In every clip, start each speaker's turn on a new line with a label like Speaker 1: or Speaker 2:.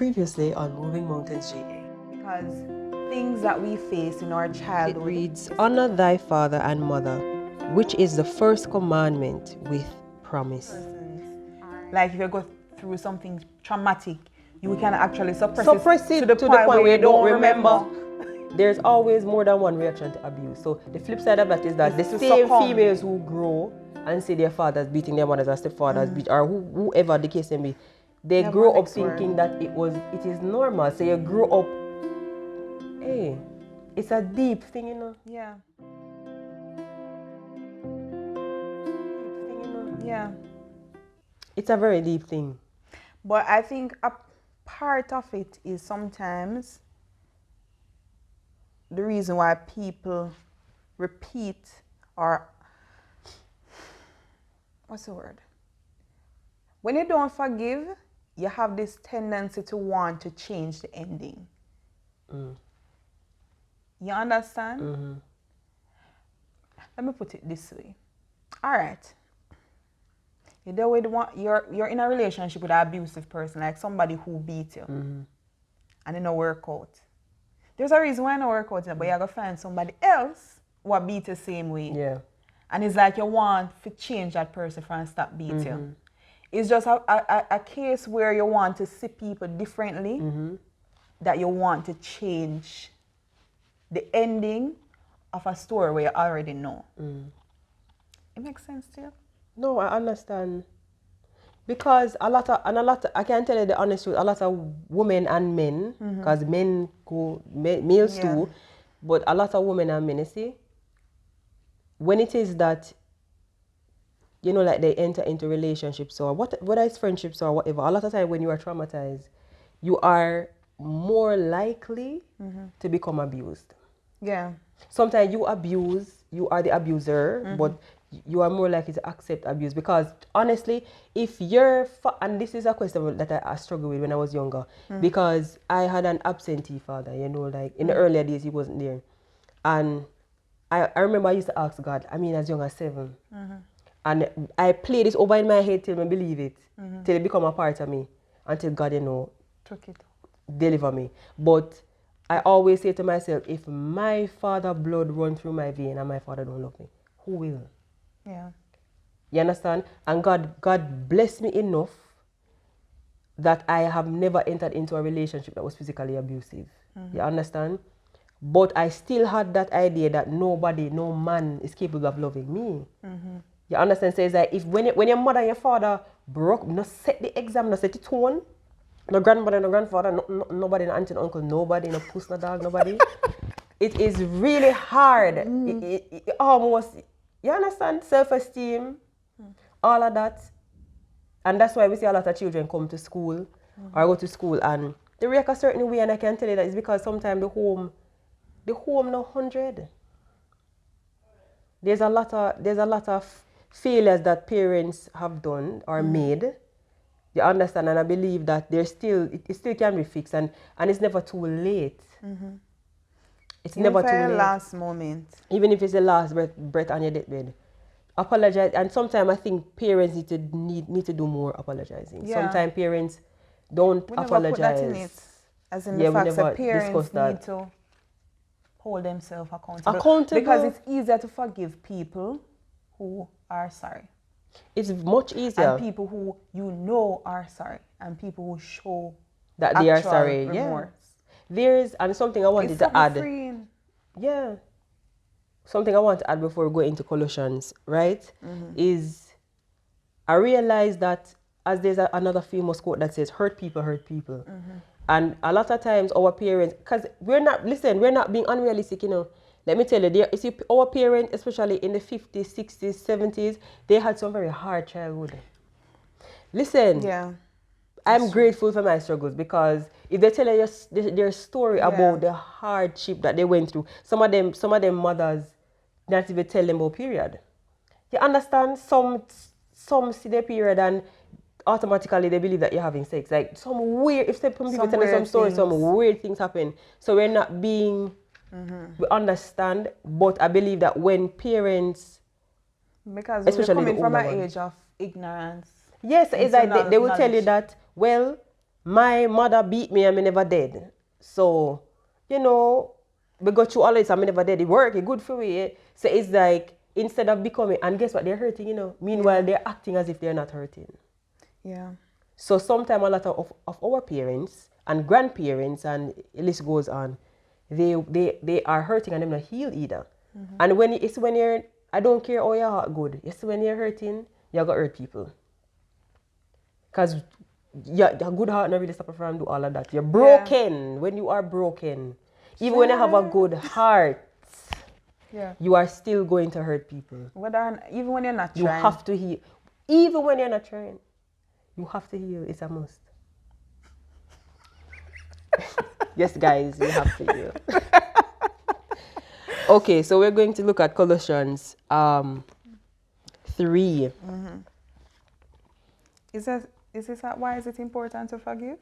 Speaker 1: Previously on Moving Mountains GA.
Speaker 2: Because things that we face in our childhood.
Speaker 1: It reads, honor thy father and mother, which is the first commandment with promise.
Speaker 2: Like if you go through something traumatic, you can actually suppress
Speaker 1: it
Speaker 2: to the point where you don't remember.
Speaker 1: There's always more than one reaction to abuse. So the flip side of that is that
Speaker 2: It's
Speaker 1: the
Speaker 2: to
Speaker 1: same
Speaker 2: succumb.
Speaker 1: females who grow and see their fathers beating their mothers or stepfathers beat, or whoever the case may be, they grow up thinking that it is normal. So you grow up, hey, it's a deep thing, you know.
Speaker 2: Yeah.
Speaker 1: Deep thing, you know.
Speaker 2: Yeah.
Speaker 1: It's a very deep thing.
Speaker 2: But I think a part of it is sometimes the reason why people repeat, or what's the word? When you don't forgive, you have this tendency to want to change the ending. You understand?
Speaker 1: Mm-hmm.
Speaker 2: Let me put it this way. All right. You're in a relationship with an abusive person, like somebody who beat you, and it don't work out. There's a reason why it don't work out, but you're going to find somebody else who beat the same way.
Speaker 1: Yeah.
Speaker 2: And it's like you want to change that person from stop beat you. It's just a case where you want to see people differently, that you want to change the ending of a story where you already know. It makes sense to you?
Speaker 1: No, I understand. Because I can tell you the honest truth, a lot of women and men, because men go, males too, but a lot of women and men, you see, when it is that, you know, like they enter into relationships or whether it's friendships or whatever, a lot of time when you are traumatized, you are more likely to become abused.
Speaker 2: Yeah.
Speaker 1: Sometimes you are the abuser, but you are more likely to accept abuse because honestly, if you're, and this is a question that I struggled with when I was younger, because I had an absentee father, you know, like in the earlier days he wasn't there. And I remember I used to ask God, I mean as young as 7. And I played this over in my head till I believe it, till it become a part of me, until God, you know,
Speaker 2: Took it.
Speaker 1: deliver me. But I always say to myself, if my father blood run through my vein and my father don't love me, who will?
Speaker 2: Yeah.
Speaker 1: You understand? And God blessed me enough that I have never entered into a relationship that was physically abusive. You understand? But I still had that idea that no man is capable of loving me. You understand? So it's like if when your mother and your father broke, no set the exam, no set the tone, no grandmother, no grandfather, nobody, no auntie, no uncle, nobody, no puss, no dog, nobody. It is really hard. It almost, you understand? Self-esteem, all of that. And that's why we see a lot of children come to school or go to school and they react a certain way, and I can tell you that it's because sometimes the home no 100. There's a lot of failures that parents have done or made. You understand? And I believe that it still can be fixed, and it's never too late. It's
Speaker 2: Even
Speaker 1: never
Speaker 2: for
Speaker 1: too
Speaker 2: your
Speaker 1: late.
Speaker 2: last moment.
Speaker 1: Even if it's the last breath on your deathbed. Apologize. And sometimes I think parents need to do more apologizing.
Speaker 2: Yeah.
Speaker 1: Sometimes parents don't
Speaker 2: We never
Speaker 1: apologize.
Speaker 2: put that in it. As in
Speaker 1: Yeah,
Speaker 2: the
Speaker 1: we
Speaker 2: fact that
Speaker 1: never
Speaker 2: parents
Speaker 1: discussed that.
Speaker 2: need to hold themselves accountable. Because it's easier to forgive people who are sorry.
Speaker 1: It's much easier.
Speaker 2: And people who you know are sorry. And people who show
Speaker 1: that they are
Speaker 2: actual
Speaker 1: sorry.
Speaker 2: remorse.
Speaker 1: Yeah. And something I wanted to add.
Speaker 2: Freeing.
Speaker 1: Yeah. Something I want to add before we go into Colossians, right? Is I realized that as there's another famous quote that says, hurt people hurt people. And a lot of times our parents, because we're not being unrealistic, you know. Let me tell you, you see, our parents, especially in the 50s, 60s, 70s, they had some very hard childhood. Listen,
Speaker 2: Yeah.
Speaker 1: I'm grateful for my struggles, because if they tell you their story about the hardship that they went through, some of them mothers not even tell them about period. You understand? Some see their period and automatically they believe that you're having sex. Like some weird, if some people tell you some stories, some weird things happen. So we're not being, we understand, but I believe that when parents,
Speaker 2: because
Speaker 1: especially
Speaker 2: we're coming
Speaker 1: the
Speaker 2: from
Speaker 1: older
Speaker 2: an
Speaker 1: ones,
Speaker 2: age of ignorance.
Speaker 1: yes, it's like they will tell you that, well, my mother beat me and me never dead. So, you know, we go through all this and me never dead. It work, it good for me. Eh? So it's like, instead of becoming, and guess what, they're hurting, you know. Meanwhile, they're acting as if they're not hurting.
Speaker 2: Yeah.
Speaker 1: So sometimes a lot of our parents and grandparents, and the list goes on, they are hurting and they're not healed either. And when you're, I don't care how your heart good, it's when you're hurting, you're going to hurt people. Because your good heart not really stop from do all of that. You're broken when you are broken. Even when you have a good heart, you are still going to hurt people.
Speaker 2: Even when you're not trying.
Speaker 1: You have to heal. Even when you're not trying, you have to heal. It's a must. Yes, guys, you have to heal. Okay, so we're going to look at Colossians 3.
Speaker 2: Is this why is it important to forgive?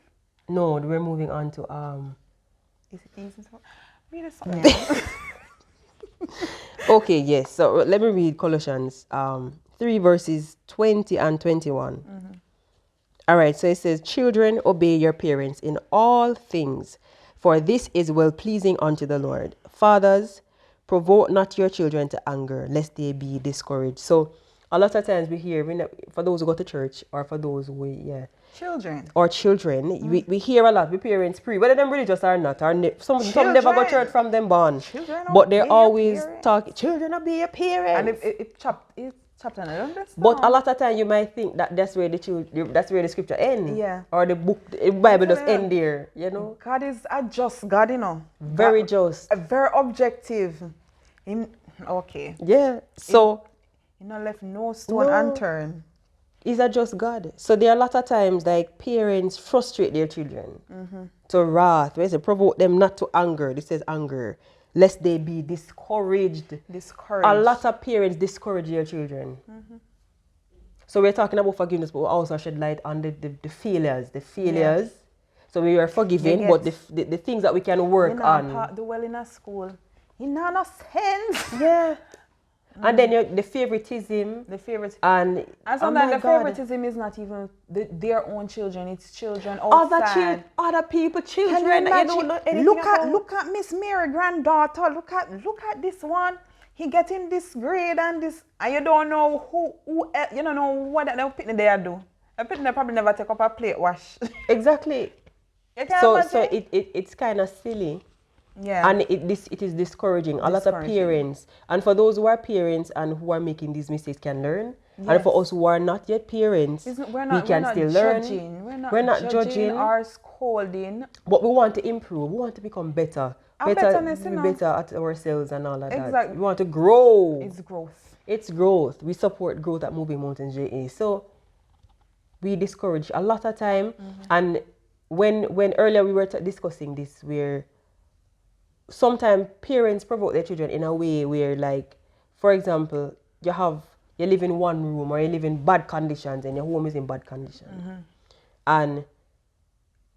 Speaker 1: No, we're moving on to
Speaker 2: Is it easy to read it something else?
Speaker 1: Okay, yes. So let me read Colossians 3 verses 20 and 21. All right, so it says, children, obey your parents in all things, for this is well-pleasing unto the Lord. Fathers, provoke not your children to anger, lest they be discouraged. So a lot of times we hear, for those who go to church, or for those who,
Speaker 2: children.
Speaker 1: Or children, we hear a lot, we parents pray, whether them religious or not, or some never go to church from them born. But they're always talking, children obey your parents.
Speaker 2: And it's chapter and understand.
Speaker 1: But a lot of time you might think that that's where the scripture ends.
Speaker 2: Yeah.
Speaker 1: Or the Bible does end there, you know.
Speaker 2: God is a just God, you know.
Speaker 1: Very just.
Speaker 2: Very objective. Okay.
Speaker 1: Yeah. So
Speaker 2: you know, left no stone unturned.
Speaker 1: He's a just God. So there are a lot of times like parents frustrate their children to wrath. Where it says, provoke them not to anger. This says anger. Lest they be discouraged. A lot of parents discourage their children. So we're talking about forgiveness, but we also shed light on the failures. The failures. Yes. So we are forgiving, but the things that we can work on.
Speaker 2: Do well in a school. In no sense.
Speaker 1: Yeah. And then the favoritism. And
Speaker 2: sometimes the favoritism is not even their own children. It's children outside.
Speaker 1: Other people, children.
Speaker 2: Can you imagine? Look at Miss Mary, granddaughter. Look at this one. He getting this grade and this. And you don't know who you don't know what that picnic they do. A picnic probably never take up a plate wash.
Speaker 1: Exactly. So it's kind of silly.
Speaker 2: Yeah.
Speaker 1: And it is discouraging. A lot of parents, and for those who are parents and who are making these mistakes can learn. Yes. And for us who are not yet parents, we can still learn.
Speaker 2: We're not judging or scolding.
Speaker 1: But we want to improve. We want to become better. Be better at ourselves and all of that. We want to grow. It's growth. We support growth at Moving Mountains JA. So we discourage a lot of time. And when earlier we were discussing this, where sometimes parents provoke their children in a way where, like, for example, you live in one room or you live in bad conditions and your home is in bad conditions. And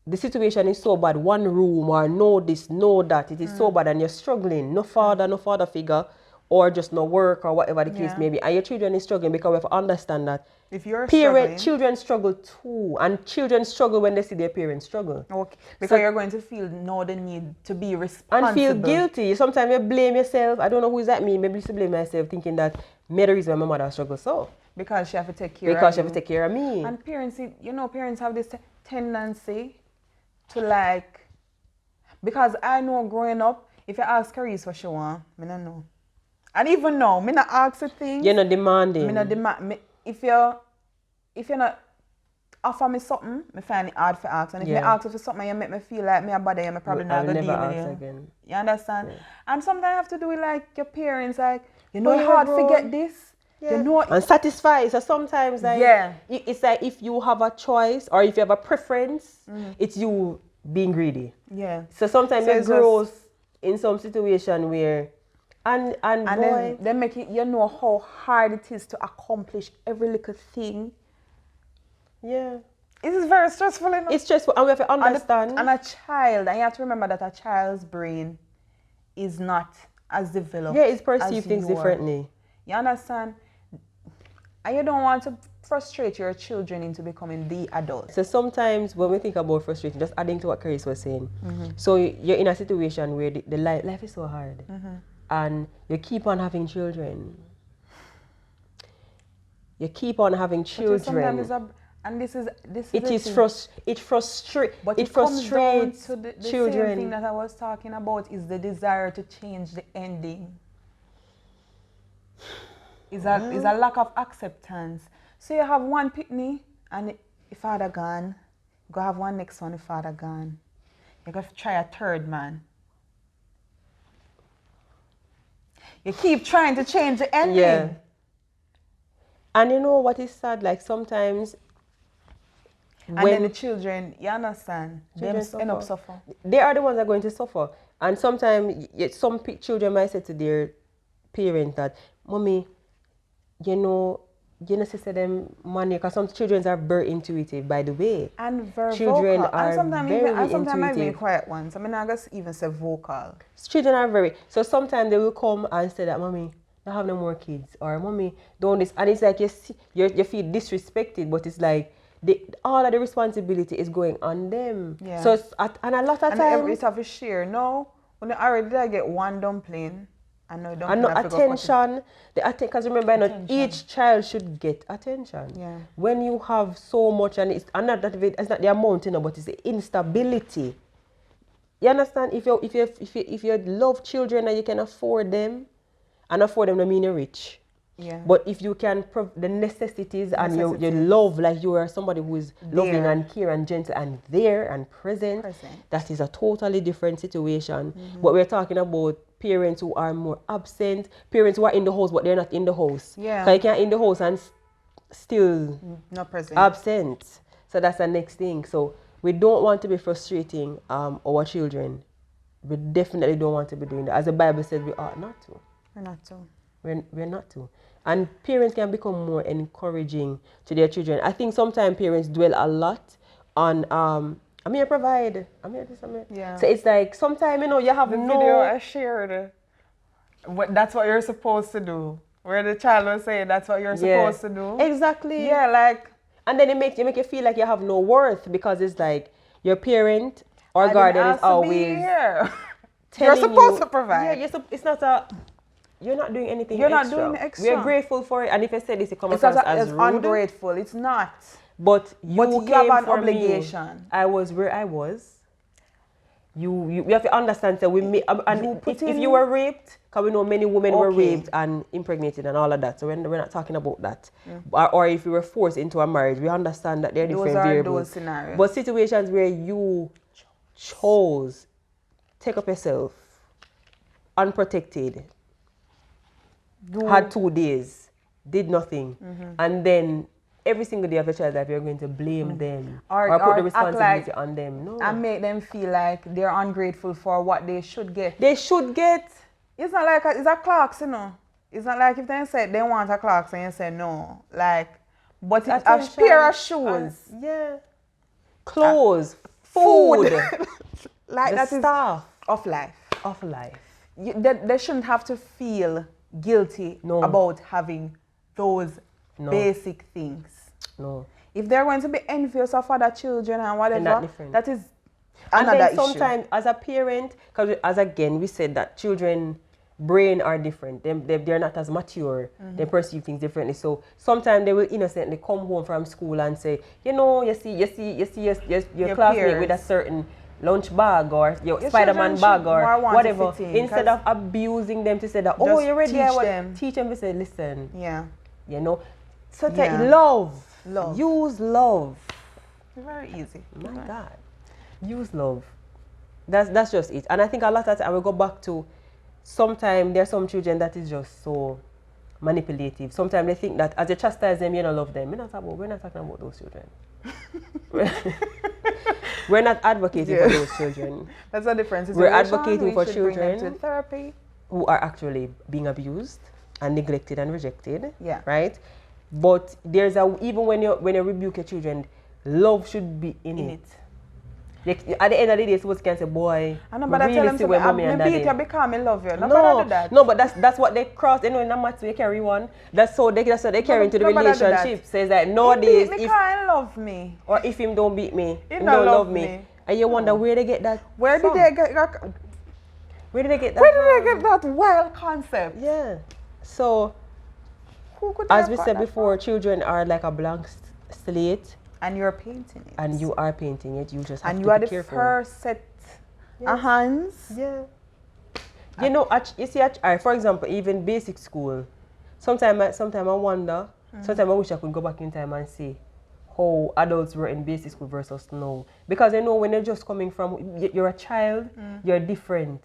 Speaker 1: the situation is so bad, one room or no this, no that, it is so bad and you're struggling, no father figure, or just no work or whatever the case may be. And your children is struggling, because we have to understand that
Speaker 2: if you're
Speaker 1: children struggle too, and children struggle when they see their parents struggle.
Speaker 2: Okay, because you're going to feel the need to be responsible.
Speaker 1: And feel guilty. Sometimes you blame yourself. I don't know who is that me. Maybe I used to blame myself, thinking that maybe the reason my mother struggles so.
Speaker 2: Because she have to take care
Speaker 1: of me.
Speaker 2: And parents, parents have this tendency to, like, because I know growing up, if you ask Carice what she want, I don't know. And even now, I not ask a thing.
Speaker 1: You're not demanding.
Speaker 2: I not demand. If you're not offer me something, I find it hard to ask. And if you ask for something, you make me feel like me bother you, I probably not going to deal with you. Again. You understand? Yeah. And sometimes you have to do it like your parents, like, it's hard to get this.
Speaker 1: Yeah. And satisfy. So sometimes, like, it's like if you have a choice or if you have a preference, it's you being greedy.
Speaker 2: Yeah.
Speaker 1: So sometimes it grows in some situation where, and boy,
Speaker 2: then make it, how hard it is to accomplish every little thing.
Speaker 1: Yeah.
Speaker 2: It is very stressful, you know?
Speaker 1: It's stressful, and we have to understand.
Speaker 2: And a child, and you have to remember that a child's brain is not as developed.
Speaker 1: Yeah, it's perceived things differently.
Speaker 2: You understand? And you don't want to frustrate your children into becoming the adults.
Speaker 1: So sometimes when we think about frustration, just adding to what Chris was saying, so you're in a situation where the life is so hard, and you keep on having children. You keep on having children.
Speaker 2: Sometimes it
Speaker 1: frustrates.
Speaker 2: But
Speaker 1: it
Speaker 2: comes down
Speaker 1: frustrates
Speaker 2: to the
Speaker 1: children.
Speaker 2: same thing that I was talking about is the desire to change the ending. Is a lack of acceptance. So you have one pitney and the father gone. You go have one next one, the father gone. You got to try a third man. You keep trying to change the ending.
Speaker 1: Yeah. And you know what is sad? Like sometimes
Speaker 2: and then the children, you understand, them end up suffer.
Speaker 1: They are the ones that are going to suffer. And sometimes some children might say to their parent that, Mommy, you know, sister them money, because some children are very intuitive, by the way.
Speaker 2: And very
Speaker 1: children
Speaker 2: vocal.
Speaker 1: Are
Speaker 2: and sometimes
Speaker 1: intuitive.
Speaker 2: even quiet ones. I mean, I guess even say vocal.
Speaker 1: Children are very. So sometimes they will come and say that, Mommy, don't have no more kids, or Mommy, don't this. And it's like you feel disrespected, but it's like all of the responsibility is going on them.
Speaker 2: Yeah.
Speaker 1: So and a lot of times.
Speaker 2: And it's have a share. No, when I already get one dumpling. And no
Speaker 1: attention. Because remember, each child should get attention.
Speaker 2: Yeah.
Speaker 1: When you have so much, and it's not the amount, but it's the instability. You understand? If you love children and you can afford them, and afford them, I mean you're rich.
Speaker 2: Yeah.
Speaker 1: But if you can the necessities and you love, like you are somebody who is loving and care and gentle and there and present, that is a totally different situation. But we're talking about parents who are more absent, parents who are in the house but they're not in the house.
Speaker 2: Yeah.
Speaker 1: Because you can't in the house and still
Speaker 2: not present.
Speaker 1: Absent. So that's the next thing. So we don't want to be frustrating our children. We definitely don't want to be doing that. As the Bible says, we ought not to.
Speaker 2: We're not to.
Speaker 1: We're not to. And parents can become more encouraging to their children. I think sometimes parents dwell a lot on I'm here to provide. I'm here to submit.
Speaker 2: Yeah.
Speaker 1: So it's like sometimes you have
Speaker 2: the video I shared. That's what you're supposed to do. Where the child was saying that's what you're supposed to do.
Speaker 1: Exactly.
Speaker 2: Yeah, like.
Speaker 1: And then it make you feel like you have no worth, because it's like your parent or guardian is always
Speaker 2: you're supposed to provide.
Speaker 1: Yeah, it's not you're not doing anything
Speaker 2: You're
Speaker 1: extra.
Speaker 2: not doing extra.
Speaker 1: We're grateful for it. And if I say this, it comes across as rude.
Speaker 2: It's ungrateful. It's not.
Speaker 1: But you
Speaker 2: have an obligation.
Speaker 1: Me. I was where I was. You have to understand that if you were raped, because we know many women were raped and impregnated and all of that. So we're not talking about that. Or if you were forced into a marriage, we understand that there are different variables.
Speaker 2: Those scenarios.
Speaker 1: But situations where you chose, take up yourself, unprotected, had 2 days, did nothing, and then every single day of your child's life you're going to blame them or put the responsibility on them. No.
Speaker 2: And make them feel like they're ungrateful for what they should get.
Speaker 1: They should get.
Speaker 2: It's not like it's a Clarks, It's not like if they said they want a Clarks and you say no. Like, but it's a pair of shoes.
Speaker 1: Clothes, food.
Speaker 2: Like that
Speaker 1: stuff
Speaker 2: of life.
Speaker 1: Of life.
Speaker 2: They shouldn't have to feel guilty about having those basic things.
Speaker 1: No.
Speaker 2: If they're going to be envious of other children and whatever, that is
Speaker 1: another
Speaker 2: issue.
Speaker 1: And then sometimes as a parent, because as again we said that children brain are different. They're not as mature. They perceive things differently. So sometimes they will innocently come home from school and say, you see your classmate with a certain lunch bag or your Spider-Man bag or whatever, instead of abusing them to say that, oh, you're ready, teach them to say, listen, so love, use love.
Speaker 2: Very easy.
Speaker 1: My God, use love. That's just it. And I think a lot of time I will go back to, sometimes there are some children that is just so manipulative. Sometimes they think that as you chastise them, you don't love them. We're not talking about those children. We're not advocating for those children.
Speaker 2: That's the difference.
Speaker 1: We're advocating for children
Speaker 2: to therapy
Speaker 1: who are actually being abused and neglected and rejected.
Speaker 2: Yeah.
Speaker 1: Right? But there's even when you rebuke your children, love should be in it. At the end of the day, someone can say, boy,
Speaker 2: I know, but I tell them
Speaker 1: see where
Speaker 2: something.
Speaker 1: mommy and
Speaker 2: I beat
Speaker 1: daddy.
Speaker 2: you because I love you. Nobody do that.
Speaker 1: No, but that's what they cross. You know, in the maths we carry one. That's what they carry into the relationship. Says that nowadays,
Speaker 2: if he love me,
Speaker 1: or if him don't beat me,
Speaker 2: he
Speaker 1: him
Speaker 2: don't
Speaker 1: don't love me. And you wonder where they get that.
Speaker 2: Where
Speaker 1: from.
Speaker 2: did they get that?
Speaker 1: Where did they get that?
Speaker 2: Where did they get that wild concept?
Speaker 1: Yeah. So,
Speaker 2: who could
Speaker 1: as we said before, children are like a blank slate.
Speaker 2: And you're painting it.
Speaker 1: And you are painting it. You just have
Speaker 2: and
Speaker 1: to
Speaker 2: you are
Speaker 1: be
Speaker 2: the
Speaker 1: careful.
Speaker 2: first set of hands.
Speaker 1: Yeah. You know, you see, for example, even basic school. Sometimes I wonder. Sometimes I wish I could go back in time and see how adults were in basic school versus now. Because you know, when you're just coming from, you're a child, you're different.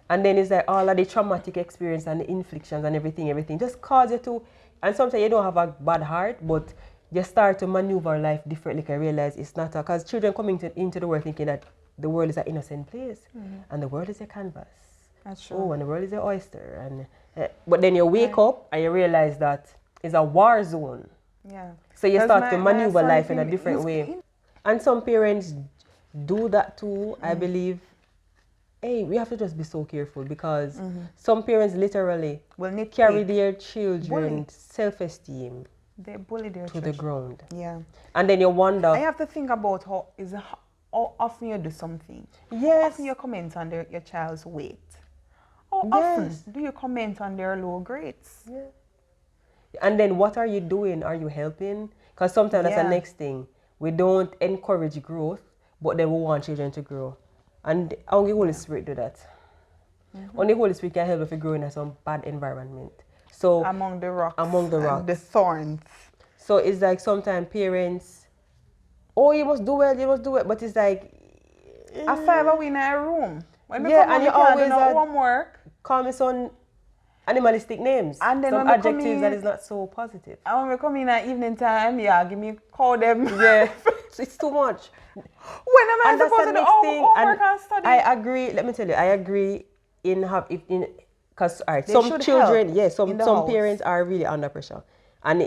Speaker 1: And then it's like all of the traumatic experience and the inflictions and everything just cause you to, and sometimes you don't have a bad heart, but you start to maneuver life differently. I realize it's not because children coming into the world thinking that the world is an innocent place and the world is a canvas.
Speaker 2: That's true.
Speaker 1: Oh, and the world is an oyster. And but then you wake up and you realize that it's a war zone.
Speaker 2: Yeah.
Speaker 1: So you start to maneuver life in a different way. And some parents do that too, I believe. Hey, we have to just be so careful because some parents literally will carry their children's self-esteem.
Speaker 2: They bully their
Speaker 1: to the ground.
Speaker 2: Yeah.
Speaker 1: And then you wonder.
Speaker 2: I have to think about how often you do something.
Speaker 1: Yes.
Speaker 2: How often you comment on your child's weight. How often do you comment on their low grades?
Speaker 1: Yeah. And then what are you doing? Are you helping? Because sometimes that's the next thing. We don't encourage growth, but then we want children to grow. And only Holy Spirit do that. Only Holy Spirit can help if you grow in some bad environment. So
Speaker 2: among the rocks.
Speaker 1: And
Speaker 2: the thorns.
Speaker 1: So it's like sometimes parents, oh, you must do well, but it's like
Speaker 2: a 5 hours in a room. When we
Speaker 1: and you always
Speaker 2: do homework.
Speaker 1: Call me some animalistic names.
Speaker 2: And then
Speaker 1: some adjectives that is not so positive.
Speaker 2: And when we come in at evening time, give me call them.
Speaker 1: Yeah. It's too much.
Speaker 2: When am I supposed to do homework and study?
Speaker 1: I agree, let me tell you, I agree because some children, some parents are really under pressure. And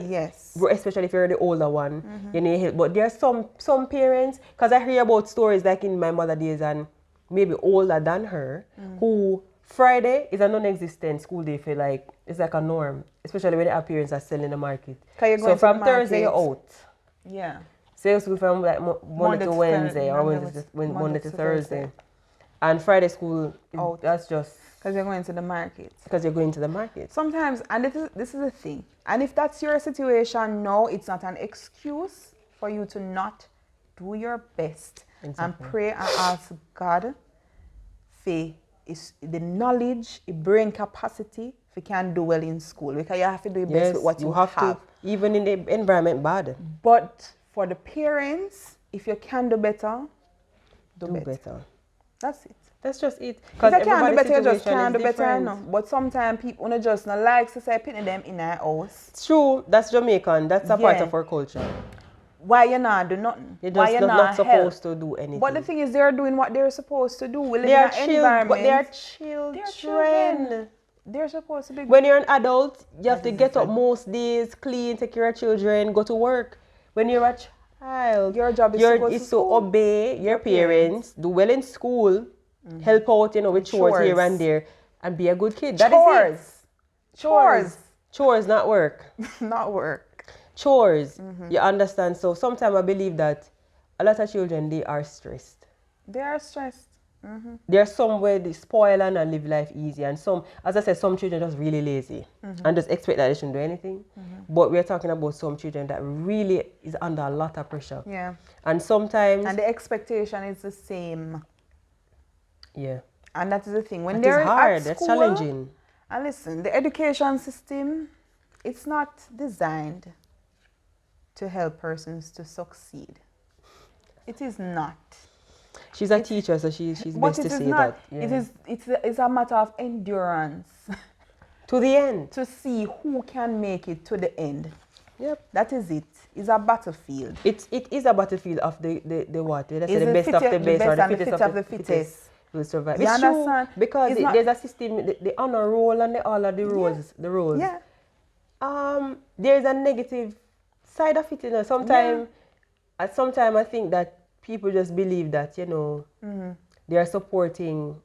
Speaker 1: especially if you're the older one, you need help. But there are some parents, because I hear about stories like in my mother days and maybe older than her, who Friday is a non-existent school day for like, it's like a norm, especially when the parents are selling the market. So from Thursday you're out.
Speaker 2: Yeah.
Speaker 1: So you school from like Monday to Wednesday or Monday to Thursday. And Friday school, that's just...
Speaker 2: Because you're going to the market.
Speaker 1: Because you're going to the market.
Speaker 2: Sometimes, and this is the thing, and if that's your situation, no, it's not an excuse for you to not do your best and pray and ask God for the knowledge, the brain capacity, if you can do well in school. Because you have to do your best with what you have. To,
Speaker 1: even in the environment bad.
Speaker 2: But for the parents, if you can do better, do better. That's it.
Speaker 1: That's just it.
Speaker 2: Because if you can't do better, you just can't do better. No. But sometimes people just not like to say putting them in their house.
Speaker 1: It's true. That's Jamaican. That's a part of our culture.
Speaker 2: Why you not do nothing?
Speaker 1: You're just not supposed to do anything.
Speaker 2: But the thing is, they're doing what they're supposed to do. We live in an environment.
Speaker 1: But they're children.
Speaker 2: They're supposed to be.
Speaker 1: When you're an adult, you have to get up most days, clean, take care of children, go to work. When you're a child,
Speaker 2: your job is
Speaker 1: to obey your parents, do well in school, help out, with chores here and there, and be a good kid. That is it. Chores, not work.
Speaker 2: Not work.
Speaker 1: Chores. You understand? So sometimes I believe that a lot of children, they are stressed.
Speaker 2: They are stressed.
Speaker 1: There's some where they spoil and live life easy, and some, as I said, some children are just really lazy and just expect that they shouldn't do anything. But we're talking about some children that really is under a lot of pressure.
Speaker 2: Yeah.
Speaker 1: And sometimes...
Speaker 2: And the expectation is the same.
Speaker 1: Yeah.
Speaker 2: And that is the thing. When
Speaker 1: they're hard,
Speaker 2: at school,
Speaker 1: that's challenging.
Speaker 2: And listen, the education system, it's not designed to help persons to succeed. It is not.
Speaker 1: She's a teacher, so she's best to say that. Yeah.
Speaker 2: It's a matter of endurance.
Speaker 1: To the end.
Speaker 2: To see who can make it to the end.
Speaker 1: Yep.
Speaker 2: That is it. It's a battlefield.
Speaker 1: It is a battlefield of the what? Let's say the best of the best or the fittest of the fittest will survive.
Speaker 2: You understand?
Speaker 1: True, because there's a system, the honor roll and all of the roles. Yeah. The roles.
Speaker 2: Yeah.
Speaker 1: There's a negative side of it. Sometimes I think that people just believe that, you know, they are supporting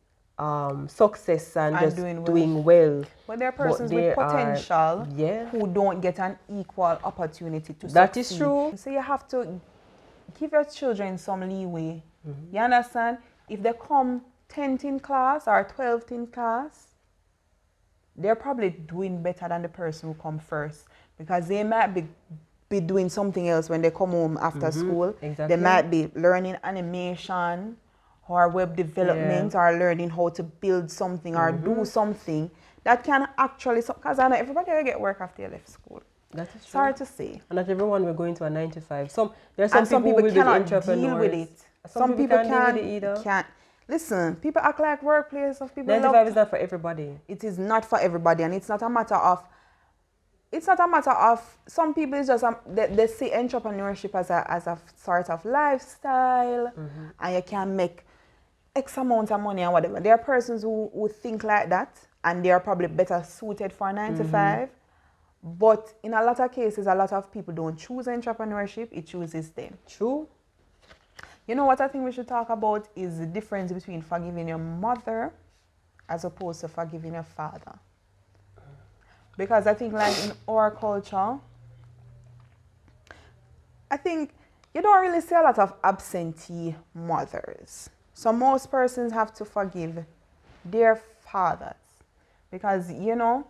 Speaker 1: success and just doing well.
Speaker 2: But there are persons with potential who don't get an equal opportunity to succeed.
Speaker 1: That is true.
Speaker 2: So you have to give your children some leeway. You understand? If they come 10th in class or 12th in class, they're probably doing better than the person who come first, because they might be doing something else when they come home after school.
Speaker 1: Exactly.
Speaker 2: They might be learning animation or web development or learning how to build something or do something that can actually, because I know everybody will get work after they left school.
Speaker 1: That is true.
Speaker 2: Sorry to say.
Speaker 1: And not everyone will go into a 9 to 5. Some people who will
Speaker 2: cannot
Speaker 1: be entrepreneurs.
Speaker 2: deal with it.
Speaker 1: Some people can't deal with it either.
Speaker 2: Can't. Listen, people act like workplace of people.
Speaker 1: 9 to 5 is not for everybody.
Speaker 2: It is not for everybody, and it's not a matter of. It's not a matter of some people. It's just they see entrepreneurship as a sort of lifestyle, and you can make X amount of money and whatever. There are persons who think like that, and they are probably better suited for 9 to 5. But in a lot of cases, a lot of people don't choose entrepreneurship, it chooses them.
Speaker 1: True.
Speaker 2: You know what I think we should talk about is the difference between forgiving your mother as opposed to forgiving your father. Because I think like in our culture, I think you don't really see a lot of absentee mothers. So most persons have to forgive their fathers because, you know,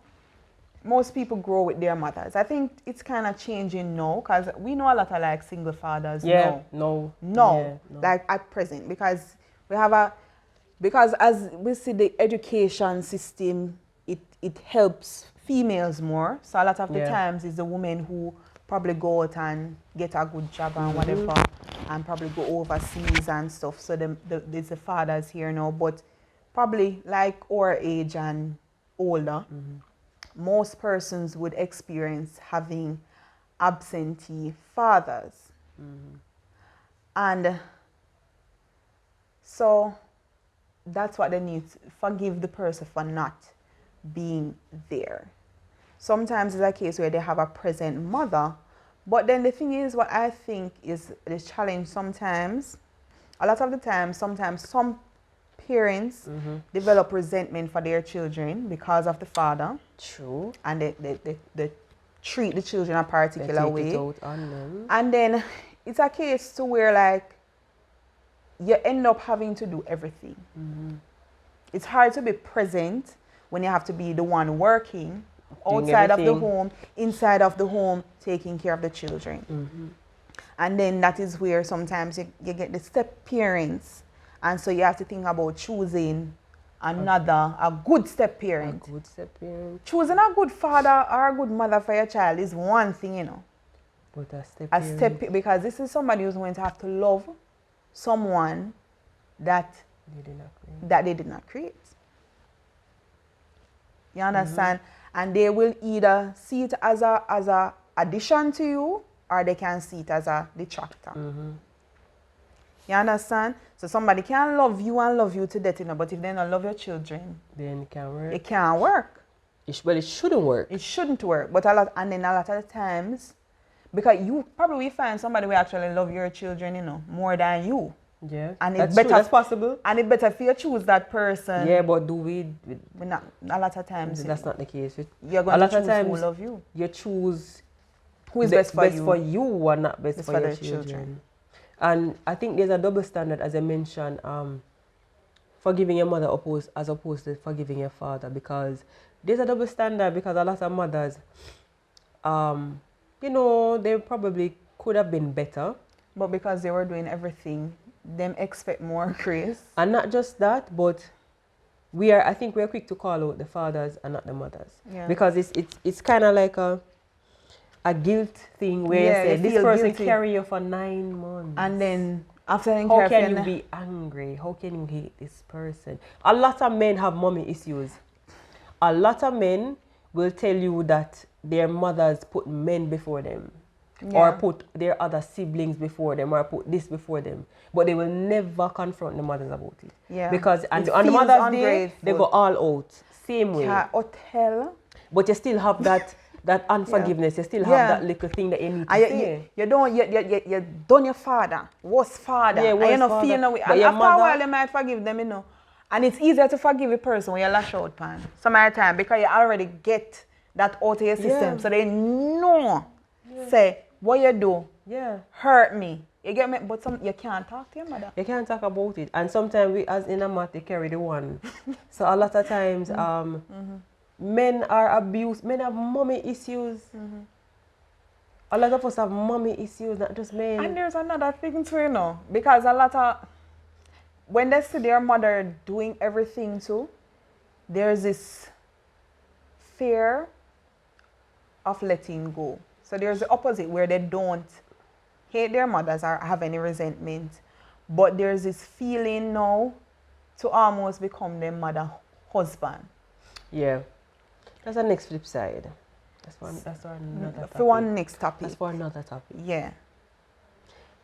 Speaker 2: most people grow with their mothers. I think it's kind of changing now because we know a lot of like single fathers
Speaker 1: No,
Speaker 2: like at present, because we have because as we see the education system, it helps females more. So a lot of the times it's the women who probably go out and get a good job and whatever, and probably go overseas and stuff. So there's the fathers here now, but probably like our age and older, most persons would experience having absentee fathers. And so that's what they need to forgive the person for not being there. Sometimes it's a case where they have a present mother, but then the thing is, what I think is the challenge sometimes, a lot of the time, sometimes some parents develop resentment for their children because of the father.
Speaker 1: True.
Speaker 2: And they treat the children a particular way.
Speaker 1: It out on them.
Speaker 2: And then it's a case to where like you end up having to do everything. It's hard to be present when you have to be the one working outside of the home, inside of the home, taking care of the children. And then that is where sometimes you get the step parents. And so you have to think about choosing a good step parent.
Speaker 1: A good step parent.
Speaker 2: Choosing a good father or a good mother for your child is one thing, you know.
Speaker 1: But a step parent.
Speaker 2: Because this is somebody who's going to have to love someone that they did not create. You understand? And they will either see it as a addition to you, or they can see it as a detractor. You understand? So somebody can love you to death, you know, but if they don't love your children,
Speaker 1: then it can't work.
Speaker 2: It can't work.
Speaker 1: Well, it shouldn't work.
Speaker 2: It shouldn't work. But a lot of the times, because you probably find somebody who actually love your children, you know, more than you.
Speaker 1: Yeah,
Speaker 2: and
Speaker 1: that's true. That's possible.
Speaker 2: And it better if you choose that person.
Speaker 1: Yeah, but do we?
Speaker 2: Not, a lot of times.
Speaker 1: That's not the case.
Speaker 2: You're going to choose who love you.
Speaker 1: You choose
Speaker 2: who is best for
Speaker 1: you and not best for your children. And I think there's a double standard, as I mentioned, forgiving your mother as opposed to forgiving your father, because there's a double standard because a lot of mothers, you know, they probably could have been better.
Speaker 2: But because they were doing everything, them expect more grace.
Speaker 1: And not just that, but I think we're quick to call out the fathers and not the mothers.
Speaker 2: Yeah.
Speaker 1: Because it's kind of like a guilt thing where you say, this person guilty. Carry you for 9 months.
Speaker 2: And then after
Speaker 1: how can you be angry? How can you hate this person? A lot of men have mommy issues. A lot of men will tell you that their mothers put men before them. Or put their other siblings before them, or put this before them. But they will never confront the mothers about it.
Speaker 2: Yeah.
Speaker 1: Because on the Mother's Day, they go all out. Same way.
Speaker 2: Hotel.
Speaker 1: But you still have that that unforgiveness, you still have
Speaker 2: Yeah.
Speaker 1: that little thing that you need to
Speaker 2: And
Speaker 1: say.
Speaker 2: you done your father, worst father,
Speaker 1: Yeah,
Speaker 2: and you
Speaker 1: worst
Speaker 2: know
Speaker 1: father.
Speaker 2: feel no way.
Speaker 1: But
Speaker 2: And
Speaker 1: your
Speaker 2: after a
Speaker 1: mother-
Speaker 2: while, you might forgive them, you know. And it's easier to forgive a person when you lash out, pan. Some other time because you already get that out of your system,
Speaker 1: Yeah.
Speaker 2: so they know. Say what you do
Speaker 1: Yeah.
Speaker 2: hurt me. You get me? But you can't talk to your mother.
Speaker 1: You can't talk about it. And sometimes we as in a mat, they carry the one. So a lot of times men are abused, men have mommy issues. A lot of us have mommy issues, not just men.
Speaker 2: And there's another thing too, you know, because a lot of when they see their mother doing everything too, there's this fear of letting go. So there's the opposite where they don't hate their mothers or have any resentment, but there's this feeling now to almost become their mother husband.
Speaker 1: Yeah. That's the next flip side. That's for another topic.
Speaker 2: For one next topic.
Speaker 1: That's for another topic.
Speaker 2: Yeah.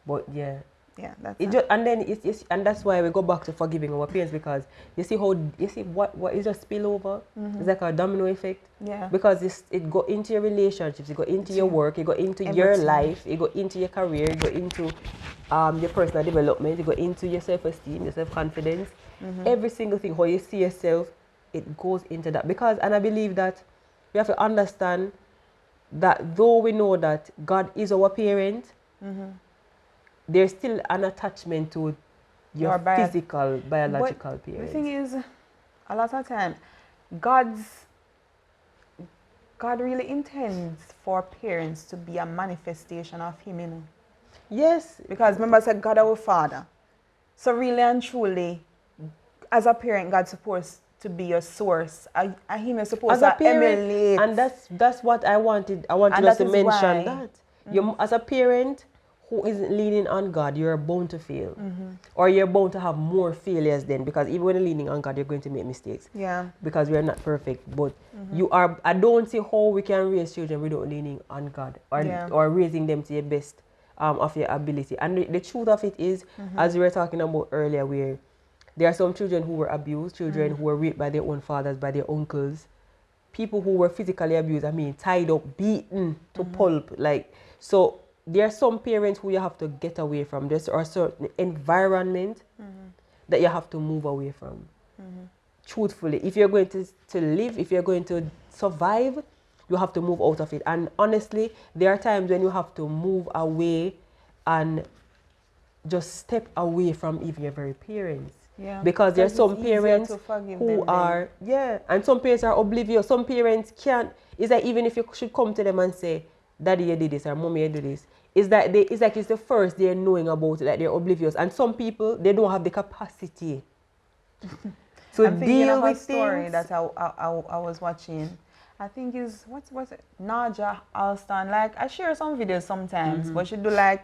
Speaker 1: But yeah.
Speaker 2: Yeah, that's
Speaker 1: It just, and then it's and that's why we go back to forgiving our parents, because you see what is just spill over. It's like a domino effect.
Speaker 2: Yeah.
Speaker 1: Because it go into your relationships, it go into your work, it go into your
Speaker 2: Everything.
Speaker 1: life, it go into your career, it go into your personal development, it go into your self-esteem, your self-confidence. Every single thing, how you see yourself, it goes into that. Because, and I believe that we have to understand that though we know that God is our parent, there's still an attachment to your physical, biological
Speaker 2: but
Speaker 1: parents.
Speaker 2: the thing is, a lot of times, God really intends for parents to be a manifestation of Him, you know.
Speaker 1: Yes.
Speaker 2: Because remember, I said God our Father. So really and truly, as a parent, God's supposed to be your source. And Him is supposed to emulate.
Speaker 1: And that's what I wanted. I wanted
Speaker 2: And
Speaker 1: us
Speaker 2: that
Speaker 1: to
Speaker 2: is
Speaker 1: mention
Speaker 2: why-
Speaker 1: that. You, as a parent who isn't leaning on God, you're bound to fail. Or you're bound to have more failures then, because even when you're leaning on God, you're going to make mistakes.
Speaker 2: Yeah.
Speaker 1: Because we are not perfect. But you are, I don't see how we can raise children without leaning on God or raising them to your best of your ability. And the truth of it is, as we were talking about earlier, where there are some children who were abused, children who were raped by their own fathers, by their uncles, people who were physically abused, tied up, beaten to pulp. Like, so there are some parents who you have to get away from. There's a certain environment that you have to move away from. Truthfully, if you're going to live, if you're going to survive, you have to move out of it. And honestly, there are times when you have to move away and just step away from even your very parents.
Speaker 2: Yeah.
Speaker 1: Because there are some parents who
Speaker 2: are
Speaker 1: and some parents are oblivious. Some parents can't. It's like even if you should come to them and say, Daddy, you did this, or Mommy, you did this, it's like it's the first they're knowing about it, like they're oblivious. And some people, they don't have the capacity to deal with
Speaker 2: a story
Speaker 1: things.
Speaker 2: that I was watching. I think is what's it? Naja Alston. Like I share some videos sometimes, but she do like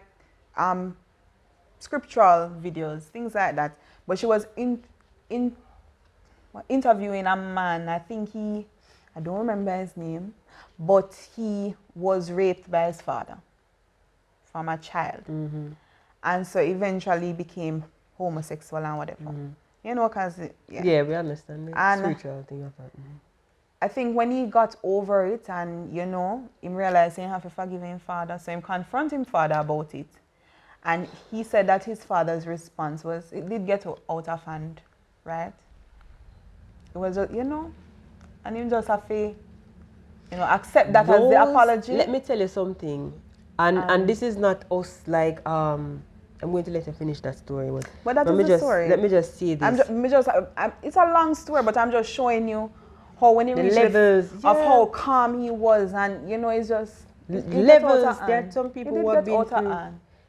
Speaker 2: scriptural videos, things like that. But she was interviewing a man. I don't remember his name, but he was raped by his father from a child. And so eventually became homosexual and whatever. You know, because...
Speaker 1: Yeah, we understand the spiritual thing of that.
Speaker 2: I think when he got over it and, you know, he realized he have to forgive his father, so he confronted his father about it. And he said that his father's response was, it did get out of hand, right? It was, you know, and you just have to, you know, accept that as the apology.
Speaker 1: Let me tell you something. And this is not us like, I'm going to let you finish that story.
Speaker 2: But that is the story.
Speaker 1: Let me just say this.
Speaker 2: It's a long story, but I'm just showing you how when he reached
Speaker 1: levels
Speaker 2: of how calm he was, and you know, it's just
Speaker 1: levels. There are some people who have been through.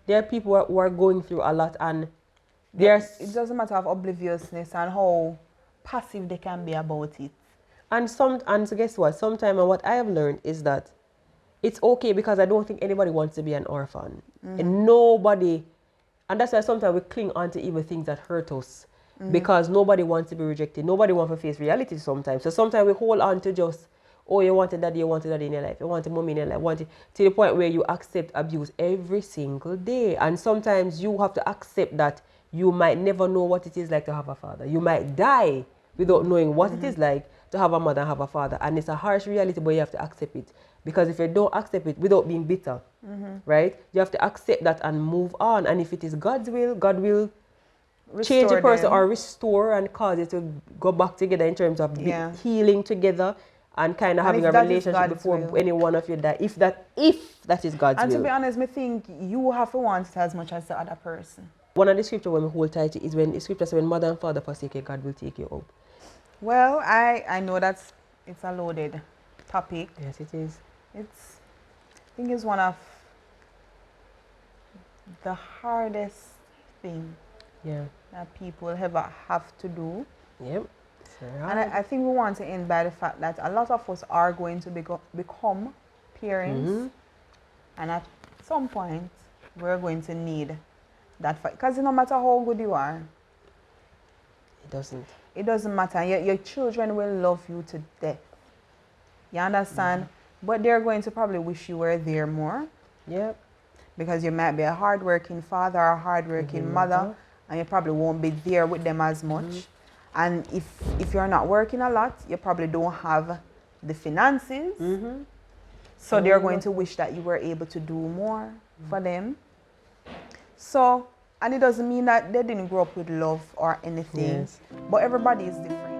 Speaker 1: There are people who are going through a lot, and
Speaker 2: it doesn't matter of obliviousness and how passive they can be about it.
Speaker 1: And so guess what? Sometimes what I have learned is that it's okay, because I don't think anybody wants to be an orphan. And nobody, and that's why sometimes we cling on to even things that hurt us. Because nobody wants to be rejected. Nobody wants to face reality sometimes. So sometimes we hold on to just, oh, you wanted daddy in your life. You wanted mommy in your life. To the point where you accept abuse every single day. And sometimes you have to accept that you might never know what it is like to have a father. You might die without knowing what it is like to have a mother and have a father. And it's a harsh reality, but you have to accept it. Because if you don't accept it without being bitter, right, you have to accept that and move on. And if it is God's will, God will change a person or restore and cause it to go back together in terms of healing together and kind of having a relationship before any one of you die. If that is God's will.
Speaker 2: And to be honest, I think you have to want it as much as the other person.
Speaker 1: One of the scriptures when we hold tight is when the scripture says when mother and father forsake you, God will take you up.
Speaker 2: Well, I know it's a loaded topic.
Speaker 1: Yes, it is.
Speaker 2: I think it's one of the hardest things that people ever have to do.
Speaker 1: Yep.
Speaker 2: And I think we want to end by the fact that a lot of us are going to become parents. And at some point, we're going to need that fight. Because no matter how good you are, it doesn't matter. Your children will love you to death. You understand? But they're going to probably wish you were there more.
Speaker 1: Yep.
Speaker 2: Because you might be a hardworking father or a hardworking mother, and you probably won't be there with them as much. And if you're not working a lot, you probably don't have the finances. So they're going to wish that you were able to do more for them. So, and it doesn't mean that they didn't grow up with love or anything. But everybody is different.